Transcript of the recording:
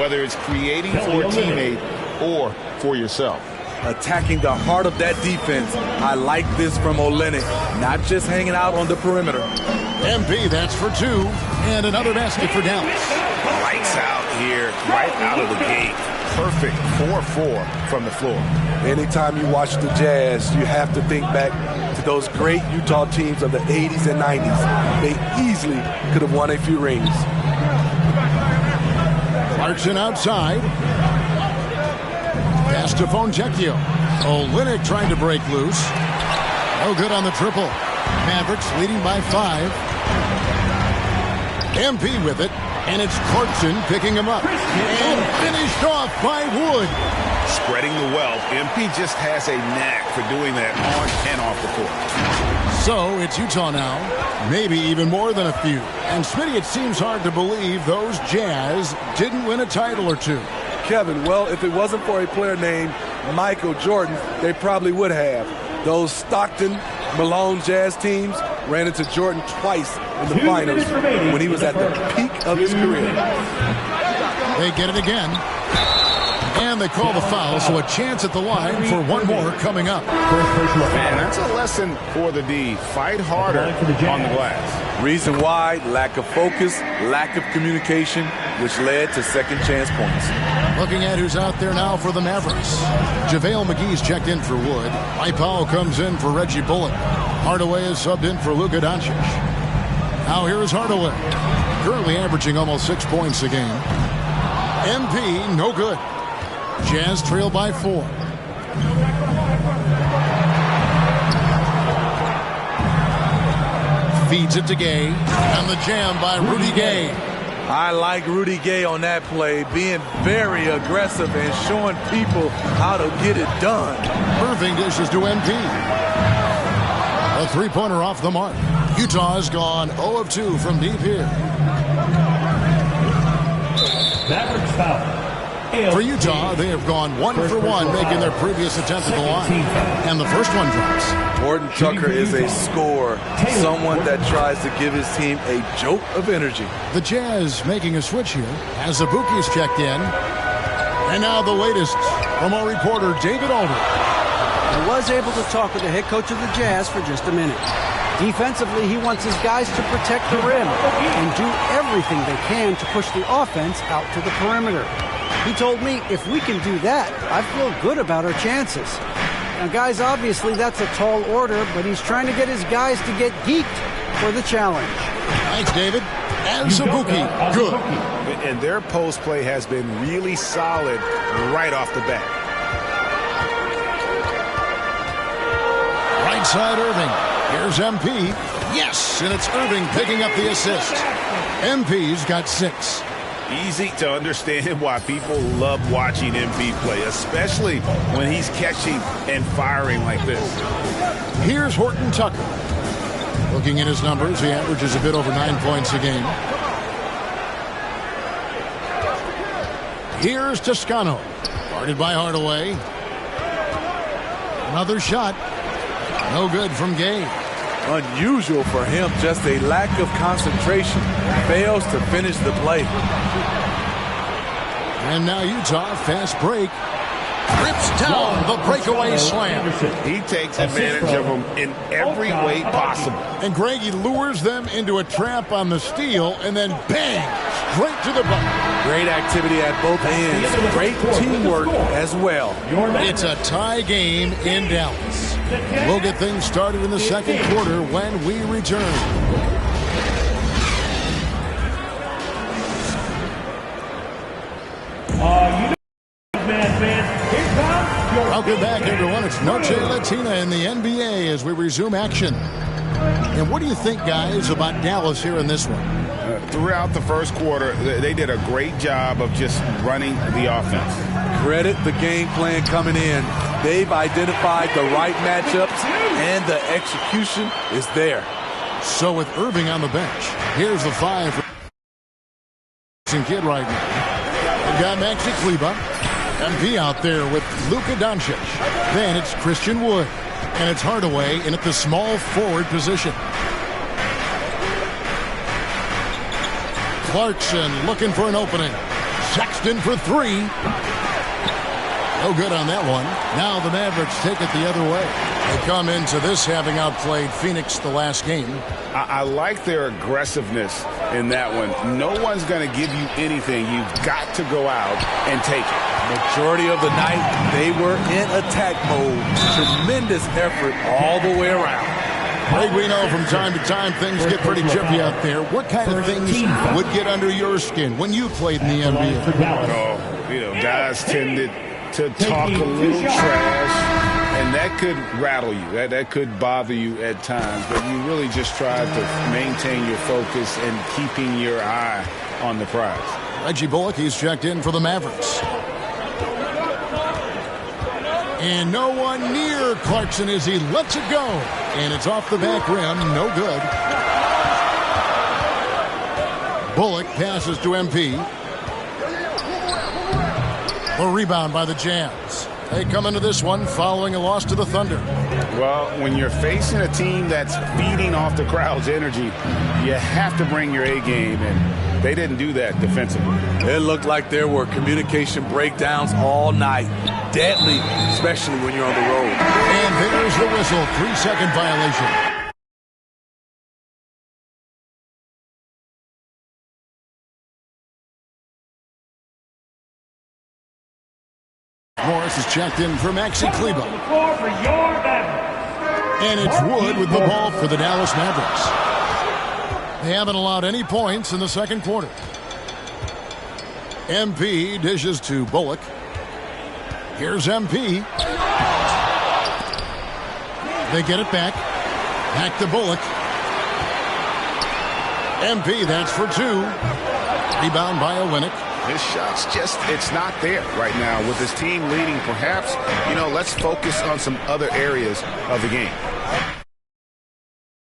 whether it's creating for a teammate or for yourself. Attacking the heart of that defense. I like this from Olynyk, not just hanging out on the perimeter. MP, that's for 2, and another basket for Dallas. Lights out here, right out of the gate. Perfect 4-4 from the floor. Anytime you watch the Jazz, you have to think back to those great Utah teams of the 80s and 90s. They easily could have won a few rings. Clarkson outside. Pass to Fonjecchio. Olynyk trying to break loose. No good on the triple. Mavericks leading by 5. MP with it. And it's Clarkson picking him up. And finished off by Wood. Spreading the wealth. MP just has a knack for doing that on and off the court. So it's Utah now. Maybe even more than a few. And Smitty, it seems hard to believe those Jazz didn't win a title or 2. Kevin, well, if it wasn't for a player named Michael Jordan, they probably would have. Those Stockton, Malone Jazz teams ran into Jordan twice in the finals when he was at the peak of his career. They get it again. And they call the foul, so a chance at the line for one more coming up. Man, that's a lesson for the D. Fight harder on the glass. Reason why, lack of focus, lack of communication, which led to second chance points. Looking at who's out there now for the Mavericks. JaVale McGee's checked in for Wood. Mike Powell comes in for Reggie Bullock. Hardaway is subbed in for Luka Doncic. Now here is Hardaway. Currently averaging almost 6 points a game. MP, no good. Jazz trail by 4. Feeds it to Gay. And the jam by Rudy Gay. I like Rudy Gay on that play, being very aggressive and showing people how to get it done. Irving dishes to MP. A three-pointer off the mark. Utah has gone 0 of 2 from deep here. Mavericks foul. For Utah, they have gone 1 for 1, making their previous attempt at the line. And the first one drops. Gordon Tucker is a scorer, someone that tries to give his team a jolt of energy. The Jazz making a switch here as Abuki's checked in. And now the latest from our reporter, David Alder. I was able to talk with the head coach of the Jazz for just a minute. Defensively, he wants his guys to protect the rim and do everything they can to push the offense out to the perimeter. He told me if we can do that, I feel good about our chances. Now, guys, obviously that's a tall order, but he's trying to get his guys to get geeked for the challenge. Thanks, David. And Abuki, good. And their post play has been really solid right off the bat. Right side, Irving. Here's MP. Yes, and it's Irving picking up the assist. MP's got 6. Easy to understand why people love watching MP play, especially when he's catching and firing like this. Here's Horton Tucker. Looking at his numbers, he averages a bit over 9 points a game. Here's Toscano. Guarded by Hardaway. Another shot. No good from Gay. Unusual for him, just a lack of concentration. Fails to finish the play. And now Utah, fast break. Rips down the breakaway slam. He takes advantage of them in every way possible. And Greggy lures them into a trap on the steal, and then bang, straight to the bucket. Great activity at both ends. Great teamwork as well. It's a tie game in Dallas. We'll get things started in the second quarter when we return. Welcome back, everyone. It's Noche Latina in the NBA as we resume action. And what do you think, guys, about Dallas here in this one? Throughout the first quarter, they did a great job of just running the offense. Credit the game plan coming in. They've identified the right matchups, and the execution is there. So with Irving on the bench, here's the 5 kid right now. We've got Maxi Kleber. MP out there with Luka Doncic. Then it's Christian Wood. And it's Hardaway in at the small forward position. Clarkson looking for an opening. Sexton for three. No good on that one. Now the Mavericks take it the other way. They come into this having outplayed Phoenix the last game. I like their aggressiveness in that one. No one's going to give you anything. You've got to go out and take it. Majority of the night, they were in attack mode. Tremendous effort all the way around. Greg, we know from time to time things get pretty chippy out there. What kind of things would get under your skin when you played in the NBA? Oh, guys tended to talk a little trash, and that could rattle you. That could bother you at times, but you really just tried to maintain your focus and keeping your eye on the prize. Reggie Bullock, he's checked in for the Mavericks. And no one near Clarkson as he lets it go. And it's off the back rim, no good. Bullock passes to MP. The rebound by the Jazz. They come into this one following a loss to the Thunder. Well, when you're facing a team that's feeding off the crowd's energy, you have to bring your A game, and they didn't do that defensively. It looked like there were communication breakdowns all night. Deadly, especially when you're on the road. And there's the whistle, 3-second violation. Morris is checked in for Maxi Kleba. And it's Wood with the ball for the Dallas Mavericks. They haven't allowed any points in the second quarter. MP dishes to Bullock. Here's MP. They get it back. Back to Bullock. MP, that's for two. Rebound by Olynyk. His shot's it's not there right now with his team leading. Perhaps, let's focus on some other areas of the game.